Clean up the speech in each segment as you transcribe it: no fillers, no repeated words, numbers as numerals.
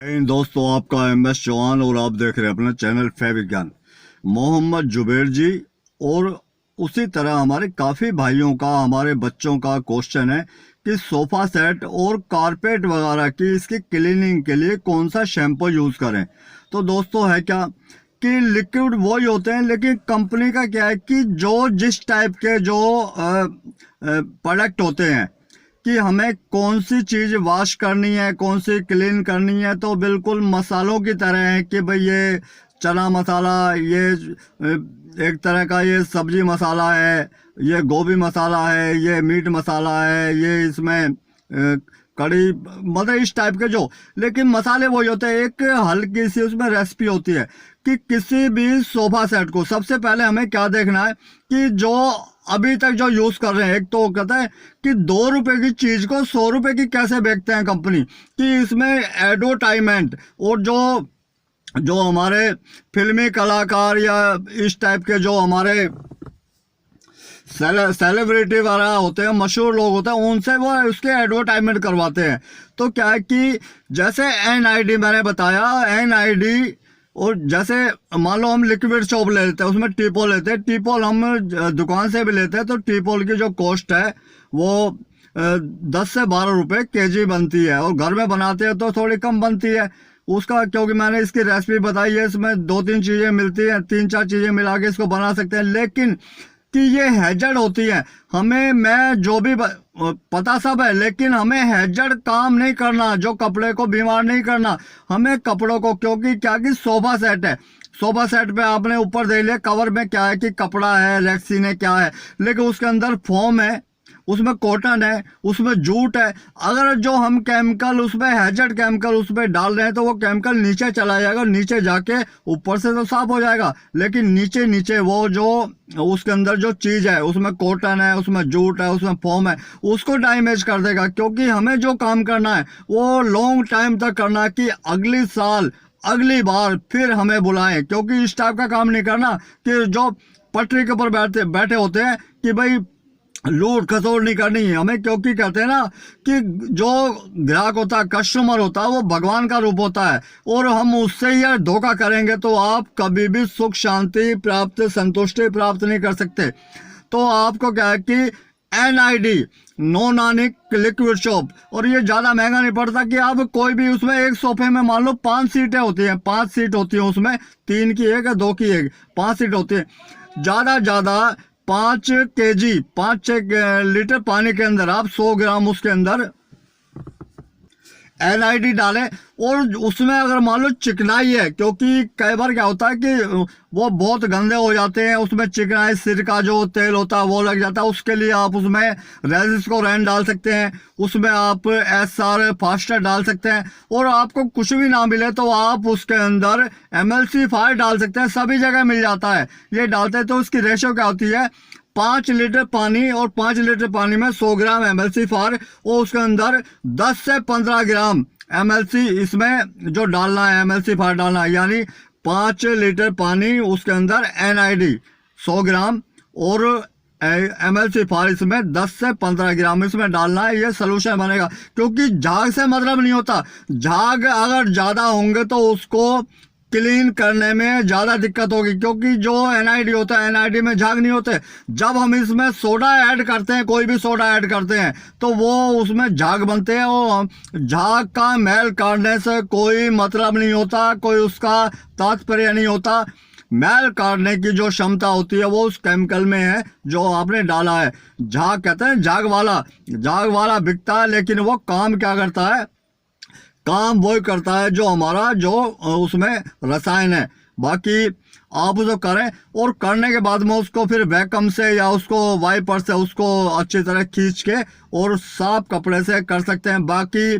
दोस्तों, आपका एम.एस. चौहान और आप देख रहे हैं अपना चैनल फै विज्ञान। मोहम्मद जुबैर जी और उसी तरह हमारे काफ़ी भाइयों का, हमारे बच्चों का क्वेश्चन है कि सोफ़ा सेट और कारपेट वगैरह की इसकी क्लीनिंग के लिए कौन सा शैम्पू यूज़ करें। तो दोस्तों है क्या कि लिक्विड वो ही होते हैं, लेकिन कंपनी का क्या है कि जो जिस टाइप के जो प्रोडक्ट होते हैं कि हमें कौन सी चीज़ वॉश करनी है, कौन सी क्लीन करनी है, तो बिल्कुल मसालों की तरह है कि भाई ये चना मसाला, ये एक तरह का ये सब्जी मसाला है, ये गोभी मसाला है, ये मीट मसाला है, ये इसमें कड़ी, मतलब इस टाइप के जो, लेकिन मसाले वही होते हैं। एक हल्की सी उसमें रेसिपी होती है कि किसी भी सोफा सेट को सबसे पहले हमें क्या देखना है कि जो अभी तक जो यूज कर रहे हैं, एक तो कहता है कि 2 रुपए की चीज को 100 रुपए की कैसे बेचते हैं कंपनी, कि इसमें एडवर्टाइजमेंट और जो जो हमारे फिल्मी कलाकार या इस टाइप के जो हमारे सेलिब्रिटी वगैरह होते हैं, मशहूर लोग होते हैं, उनसे वो उसके एडवर्टाइजमेंट करवाते हैं। तो क्या है कि जैसे एनआईडी मैंने बताया, एनआईडी, और जैसे मान लो हम लिक्विड सोप ले लेते हैं, उसमें टीपॉल लेते हैं, टीपॉल हम दुकान से भी लेते हैं, तो टीपॉल की जो कॉस्ट है वो 10 से 12 रुपए केजी बनती है, और घर में बनाते हैं तो थोड़ी कम बनती है उसका, क्योंकि मैंने इसकी रेसिपी बताई है, इसमें 2-3 चीज़ें मिलती हैं, 3-4 चीज़ें मिला के इसको बना सकते हैं। लेकिन कि ये हैजर्ड होती है, हमें, मैं जो भी पता सब है, लेकिन हमें हैजर्ड काम नहीं करना, जो कपड़े को बीमार नहीं करना हमें कपड़ों को, क्योंकि क्या कि सोफा सेट है, सोफा सेट पे आपने ऊपर देख लिया कवर में क्या है कि कपड़ा है, रेक्सीन है, क्या है, लेकिन उसके अंदर फोम है, उसमें कॉटन है, उसमें जूट है। अगर जो हम केमिकल उसमें हैजर्ड केमिकल उसमें डाल रहे हैं तो वो केमिकल नीचे चला जाएगा, नीचे जाके ऊपर से तो साफ हो जाएगा, लेकिन नीचे नीचे वो जो उसके अंदर जो चीज़ है, उसमें कॉटन है, उसमें जूट है, उसमें फोम है, उसको डैमेज कर देगा। क्योंकि हमें जो काम करना है वो लॉन्ग टाइम तक करना है, कि अगली साल अगली बार फिर हमें बुलाएं, क्योंकि इस टाइप का काम नहीं करना कि जो पटरी के ऊपर बैठे बैठे होते हैं कि भाई लूट खसोट नहीं करनी है हमें। क्योंकि कहते हैं ना कि जो ग्राहक होता है, कस्टमर होता है, वो भगवान का रूप होता है, और हम उससे ही धोखा करेंगे तो आप कभी भी सुख शांति प्राप्त, संतुष्टि प्राप्त नहीं कर सकते। तो आपको क्या है कि एनआईडी, नो नानिक लिक्विड सोप, और ये ज़्यादा महंगा नहीं पड़ता, कि आप कोई भी उसमें एक सोफे में मान लो 5 सीटें होती हैं, 5 सीट होती हैं उसमें, 3 की एक, 2 की एक, 5 सीट होती है, ज़्यादा 5 kg, 5-6 लीटर पानी के अंदर आप 100 ग्राम उसके अंदर एनआईडी डालें। और उसमें अगर मान लो चिकनाई है, क्योंकि कई बार क्या होता है कि वो बहुत गंदे हो जाते हैं, उसमें चिकनाई, सिरका जो तेल होता है वो लग जाता है, उसके लिए आप उसमें रेजिस्कोरेंट डाल सकते हैं, उसमें आप एसआर फास्टर डाल सकते हैं, और आपको कुछ भी ना मिले तो आप उसके अंदर एमएलसी5 डाल सकते हैं, सभी जगह मिल जाता है। ये डालते हैं तो उसकी रेशो क्या होती है, 5 लीटर पानी, और 5 लीटर पानी में 100 ग्राम एमएलसी4, और उसके अंदर 10 से 15 ग्राम एमएलसी इसमें जो डालना है, एमएलसी4 डालना है, यानी 5 लीटर पानी, उसके अंदर एनआईडी 100 ग्राम और एमएलसी4 इसमें 10 से 15 ग्राम इसमें डालना है। ये सोल्यूशन बनेगा, क्योंकि झाग से मतलब नहीं होता, झाग अगर ज़्यादा होंगे तो उसको क्लीन करने में ज़्यादा दिक्कत होगी, क्योंकि जो एनआईडी होता है, एनआईडी में झाग नहीं होते। जब हम इसमें सोडा ऐड करते हैं, कोई भी सोडा ऐड करते हैं, तो वो उसमें झाग बनते हैं, और झाग का मैल काटने से कोई मतलब नहीं होता, कोई उसका तात्पर्य नहीं होता। मैल काटने की जो क्षमता होती है वो उस केमिकल में है जो आपने डाला है। झाग कहते हैं झाग वाला बिकता है, लेकिन वो काम क्या करता है, काम वही करता है जो हमारा जो उसमें रसायन है। बाकी आप उसको करें, और करने के बाद में उसको फिर वैक्यूम से या उसको वाइपर से उसको अच्छी तरह खींच के और साफ कपड़े से कर सकते हैं। बाकी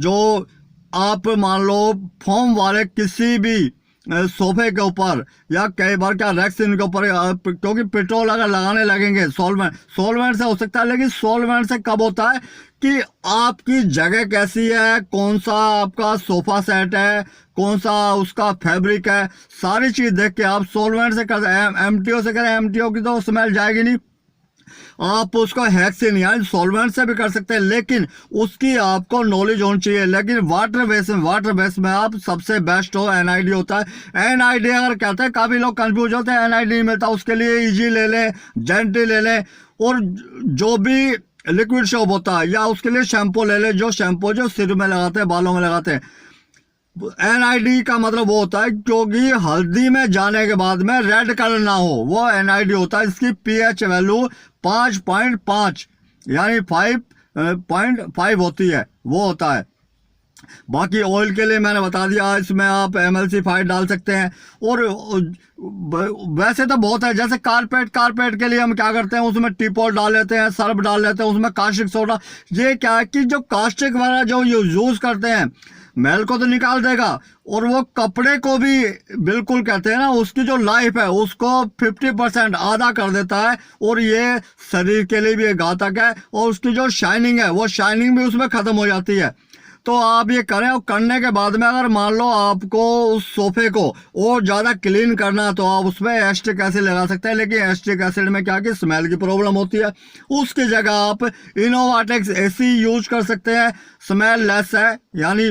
जो आप मान लो फोम वाले किसी भी सोफे के ऊपर, या कई बार क्या रेक्सीन के ऊपर, क्योंकि पेट्रोल अगर लगाने लगेंगे, सॉल्वेंट से हो सकता है, लेकिन सॉल्वेंट से कब होता है कि आपकी जगह कैसी है, कौन सा आपका सोफा सेट है, कौन सा उसका फैब्रिक है, सारी चीज़ देख के आप सॉल्वेंट से कर, एमटीओ से करें, एमटीओ की तो स्मेल जाएगी नहीं, आप उसको हैक से नहीं, यानी सॉल्वेंट से भी कर सकते हैं, लेकिन उसकी आपको नॉलेज होनी चाहिए। लेकिन वाटर बेस में आप सबसे बेस्ट हो NID होता है। NID अगर कहते हैं, काफ़ी लोग कंफ्यूज होते हैं, NID नहीं मिलता, उसके लिए इजी ले लें, जेंटी ले लें, और जो भी लिक्विड सोप होता है या उसके लिए शैम्पू ले लें, जो शैम्पू जो सिर में लगाते हैं, बालों में लगाते हैं। NID का मतलब वो होता है क्योंकि हल्दी में जाने के बाद में रेड कलर ना हो, वो NID होता है। इसकी pH वैल्यू 5.5 यानी 5.5 होती है, वो होता है। बाकी ऑयल के लिए मैंने बता दिया, इसमें आप एमल्सिफाइड डाल सकते हैं। और वैसे तो बहुत है, जैसे कारपेट के लिए हम क्या करते हैं, उसमें टीपॉट डाल लेते हैं, सर्फ डाल लेते हैं, उसमें कास्टिक सोडा। ये क्या है कि जो कास्टिक वाला जो यूज करते हैं, मैल को तो निकाल देगा, और वो कपड़े को भी बिल्कुल कहते हैं ना, उसकी जो लाइफ है उसको 50% आधा कर देता है, और ये शरीर के लिए भी घातक है, और उसकी जो शाइनिंग है वो शाइनिंग भी उसमें खत्म हो जाती है। तो आप ये करें, और करने के बाद में अगर मान लो आपको उस सोफे को और ज़्यादा क्लीन करना, तो आप उसमें एस्टिक एसिड लगा सकते हैं। लेकिन एस्टिक एसिड में क्या कि स्मेल की प्रॉब्लम होती है, उसकी जगह आप इनोवाटेक्स AC यूज कर सकते हैं। स्मेल लेस है, यानी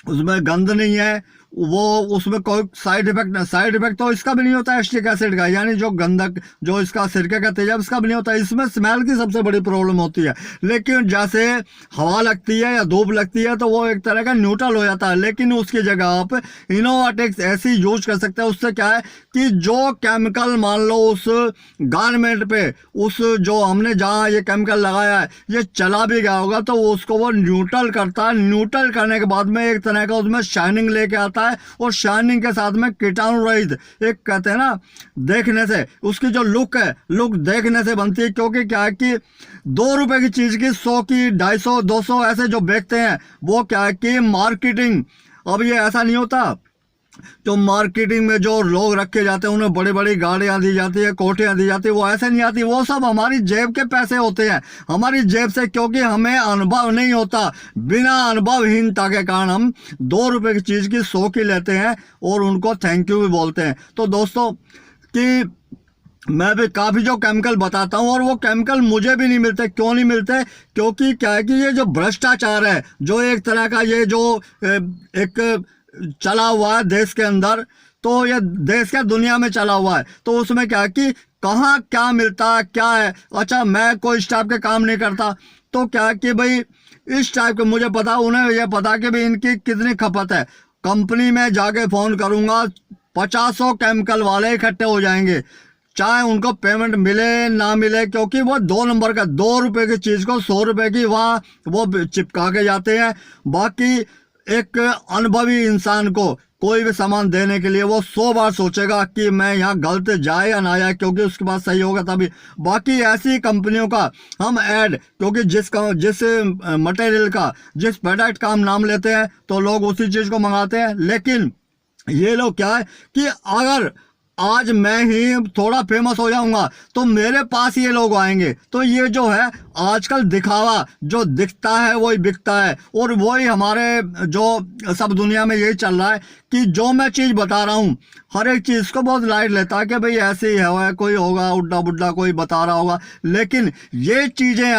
उसमें गंध नहीं है, वो उसमें कोई साइड इफेक्ट तो इसका भी नहीं होता एस्टिक एसिड का, यानी जो गंधक जो इसका सिरके का तेजाब इसका भी नहीं होता। इसमें स्मेल की सबसे बड़ी प्रॉब्लम होती है। लेकिन जैसे हवा लगती है या धूप लगती है तो वो एक तरह का न्यूट्रल हो जाता है। लेकिन उसकी जगह आप इनोवाटेक्स ऐसी यूज कर सकते हैं। उससे क्या है कि जो केमिकल मान लो उस गारमेंट पे, उस जो हमने जहाँ ये केमिकल लगाया है, ये चला भी गया होगा तो उसको वो न्यूट्रल करता है। न्यूट्रल करने के बाद में एक तरह का उसमें शाइनिंग लेके आता है, और शाइनिंग के साथ में कीटाणु रहित, एक कहते हैं ना, देखने से उसकी जो लुक है, लुक देखने से बनती है। क्योंकि क्या है कि 2 रुपए की चीज की 100 की 250 200 ऐसे जो बेचते हैं, वो क्या है कि मार्केटिंग। अब ये ऐसा नहीं होता, तो मार्केटिंग में जो लोग रखे जाते हैं उन्हें बड़ी बड़ी गाड़ियां दी जाती है, कोठियां दी जाती है, वो ऐसे नहीं आती। वो सब हमारी जेब के पैसे होते हैं, हमारी जेब से, क्योंकि हमें अनुभव नहीं होता। बिना अनुभवहीनता के कारण हम 2 रुपए की चीज़ की 100 की लेते हैं और उनको थैंक यू भी बोलते हैं। तो दोस्तों कि मैं भी काफ़ी जो केमिकल बताता हूँ, और वो केमिकल मुझे भी नहीं मिलते। क्यों नहीं मिलते? क्योंकि क्या है कि ये जो भ्रष्टाचार है, जो एक तरह का ये जो एक चला हुआ है देश के अंदर, तो ये देश क्या दुनिया में चला हुआ है, तो उसमें क्या है कि कहाँ क्या मिलता है, क्या है। अच्छा, मैं कोई इस टाइप के काम नहीं करता, तो क्या है कि भाई इस टाइप के मुझे पता, उन्हें ये पता कि भाई इनकी कितनी खपत है। कंपनी में जाके फ़ोन करूँगा, 50 केमिकल वाले इकट्ठे हो जाएंगे, चाहे उनको पेमेंट मिले ना मिले, क्योंकि वो 2 नंबर का 2 रुपए की चीज़ को 100 रुपए की वहाँ वो चिपका के जाते हैं। बाकी एक अनुभवी इंसान को कोई भी सामान देने के लिए वो 100 बार सोचेगा कि मैं यहाँ गलत जाए या ना जाए, क्योंकि उसके पास सही होगा तभी। बाकी ऐसी कंपनियों का हम ऐड, क्योंकि जिस मटेरियल का, जिस प्रोडक्ट का हम नाम लेते हैं तो लोग उसी चीज़ को मंगाते हैं। लेकिन ये लोग क्या है कि अगर आज मैं ही थोड़ा फेमस हो जाऊंगा तो मेरे पास ये लोग आएंगे। तो ये जो है आजकल दिखावा, जो दिखता है वही बिकता है, और वही हमारे जो सब दुनिया में यही चल रहा है कि जो मैं चीज़ बता रहा हूँ हर एक चीज़ को बहुत लाइट लेता है कि भाई ऐसे ही है, कोई होगा उड्डा बुड्डा कोई बता रहा होगा। लेकिन ये चीज़ें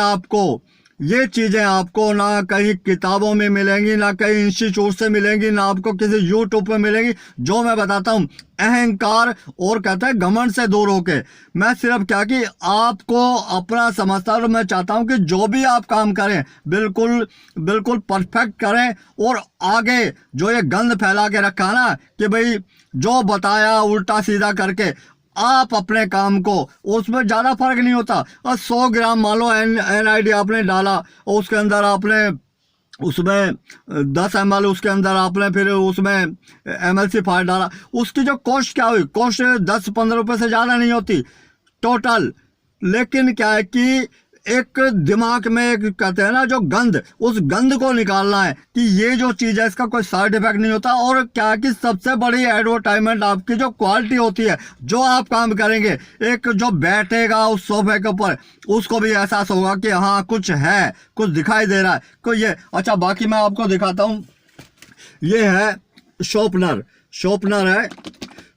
आपको ना कहीं किताबों में मिलेंगी, ना कहीं इंस्टीट्यूट से मिलेंगी, ना आपको किसी यूट्यूब पे मिलेंगी। जो मैं बताता हूँ अहंकार और कहते हैं घमंड से दूर होके, मैं सिर्फ क्या कि आपको अपना समझता हूँ। मैं चाहता हूँ कि जो भी आप काम करें बिल्कुल बिल्कुल परफेक्ट करें, और आगे जो ये गंद फैला के रखा ना कि भाई जो बताया उल्टा सीधा करके आप अपने काम को, उसमें ज़्यादा फर्क नहीं होता। और 100 ग्राम मान लो NID आपने डाला, और उसके अंदर आपने उसमें 10 ml उसके अंदर आपने फिर उसमें एमल्सिफायर डाला, उसकी जो कॉस्ट क्या हुई, कॉस्ट 10-15 रुपये से ज़्यादा नहीं होती टोटल। लेकिन क्या है कि एक दिमाग में एक कहते हैं ना जो गंद, उस गंद को निकालना है कि ये जो चीज़ है इसका कोई साइड इफेक्ट नहीं होता। और क्या कि सबसे बड़ी एडवर्टाइजमेंट आपकी जो क्वालिटी होती है, जो आप काम करेंगे, एक जो बैठेगा उस सोफे के ऊपर उसको भी एहसास होगा कि हाँ कुछ है, कुछ दिखाई दे रहा है कोई ये। अच्छा, बाकी मैं आपको दिखाता हूँ, ये है शॉर्पनर है।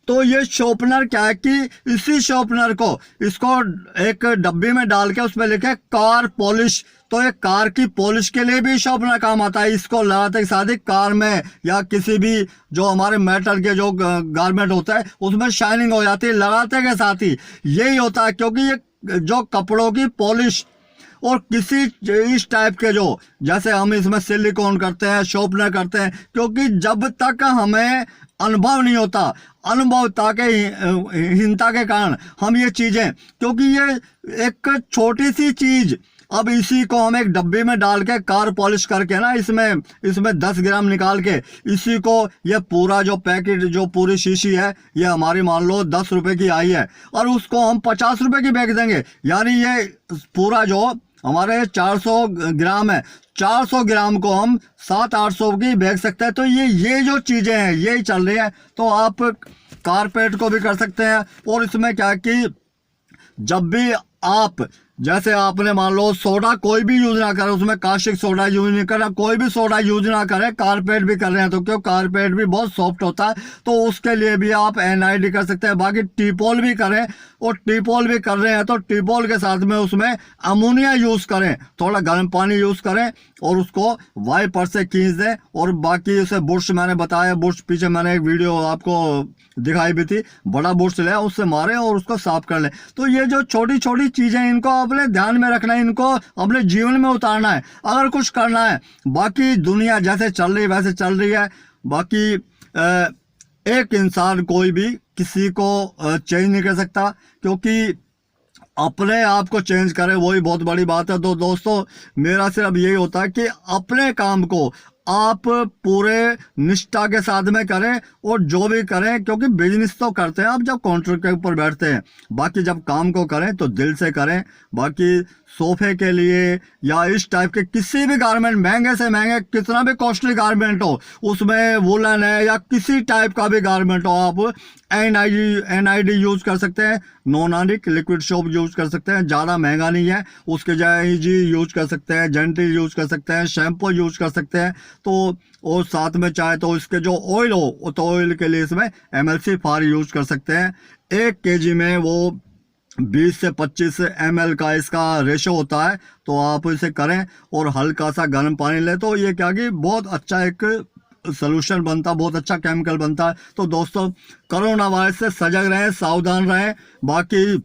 तो ये शॉर्पनर क्या है कि इसी शॉर्पनर को इसको एक डब्बी में डाल के उसमें लिखे कार पॉलिश, तो ये कार की पॉलिश के लिए भी शॉर्पनर काम आता है। इसको लगाते के साथ ही कार में या किसी भी जो हमारे मेटल के जो गारमेंट होता है उसमें शाइनिंग हो जाती है लगाते के साथ ही। यही होता है क्योंकि ये जो कपड़ों की पॉलिश और किसी इस टाइप के जो जैसे हम इसमें सिलिकॉन करते हैं, शॉर्पनर करते हैं, क्योंकि जब तक हमें अनुभव नहीं होता, अनुभवता के हीनता के कारण हम ये चीज़ें, क्योंकि ये एक छोटी सी चीज़, अब इसी को हम एक डब्बे में डाल के कार पॉलिश करके ना इसमें 10 ग्राम निकाल के इसी को ये पूरा जो पैकेट जो पूरी शीशी है ये हमारी मान लो 10 रुपए की आई है और उसको हम 50 रुपए की बेच देंगे। यानी ये पूरा जो हमारे 400 ग्राम है, 400 ग्राम को हम 700-800 की बेच सकते हैं। तो ये जो चीज़ें हैं यही चल रही है। तो आप कारपेट को भी कर सकते हैं। और इसमें क्या है कि जब भी आप जैसे आपने मान लो सोडा कोई भी यूज ना करे, उसमें कास्टिक सोडा यूज नहीं करना, कोई भी सोडा यूज ना करें, कारपेट भी कर रहे हैं तो क्यों, कारपेट भी बहुत सॉफ्ट होता है तो उसके लिए भी आप NID कर सकते हैं। बाकी टीपॉल भी करें, और टीपॉल भी कर रहे हैं तो टीपॉल के साथ में उसमें अमोनिया यूज करें, थोड़ा गर्म पानी यूज करें और उसको वाइपर से खींच दें। और बाकी उसे बुर्श मैंने बताया, बुर्श पीछे मैंने एक वीडियो आपको दिखाई भी थी, बड़ा बुर्श ले उससे मारें और उसको साफ कर लें। तो ये जो छोटी छोटी चीज़ें इनको अपने ध्यान में रखना है, इनको अपने जीवन में उतारना है अगर कुछ करना है। बाकी दुनिया जैसे चल रही है वैसे चल रही है। बाकी एक इंसान कोई भी किसी को चेंज नहीं कर सकता, क्योंकि अपने आप को चेंज करे वही बहुत बड़ी बात है। तो दोस्तों मेरा सिर्फ यही होता है कि अपने काम को आप पूरे निष्ठा के साथ में करें और जो भी करें, क्योंकि बिजनेस तो करते हैं आप जब काउंटर के ऊपर बैठते हैं, बाकी जब काम को करें तो दिल से करें। बाकी सोफे के लिए या इस टाइप के किसी भी गारमेंट, महंगे से महंगे कितना भी कॉस्टली गारमेंट हो, उसमें वुलन है या किसी टाइप का भी गारमेंट हो, आप NID यूज कर सकते हैं, नॉन-आर्निक लिक्विड सोप यूज कर सकते हैं, ज़्यादा महंगा नहीं है, उसके जगह यूज कर सकते हैं, जेंटिल यूज कर सकते हैं, शैम्पू यूज कर सकते हैं। तो और साथ में चाहे तो इसके जो ऑयल हो तो ऑयल के लिए इसमें MLC फार यूज कर सकते हैं। 1 kg में वो 20 से 25 ml का इसका रेशो होता है, तो आप इसे करें और हल्का सा गर्म पानी लें तो ये क्या कि बहुत अच्छा एक सोल्यूशन बनता, बहुत अच्छा केमिकल बनता है। तो दोस्तों कोरोना वायरस से सजग रहें, सावधान रहें। बाकी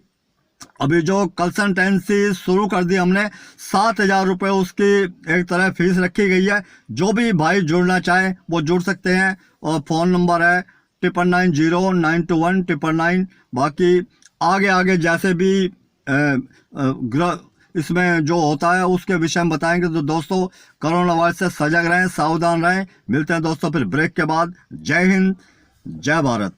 अभी जो कंसल्टेंसी शुरू कर दी हमने, 7,000 रुपये उसकी एक तरह फीस रखी गई है। जो भी भाई जुड़ना चाहे वो जुड़ सकते हैं और फ़ोन नंबर है 9909219999। बाकी आगे जैसे भी इसमें जो होता है उसके विषय में बताएंगे। तो दोस्तों कोरोना वायरस से सजग रहें, सावधान रहें। मिलते हैं दोस्तों फिर ब्रेक के बाद। जय हिंद, जय भारत।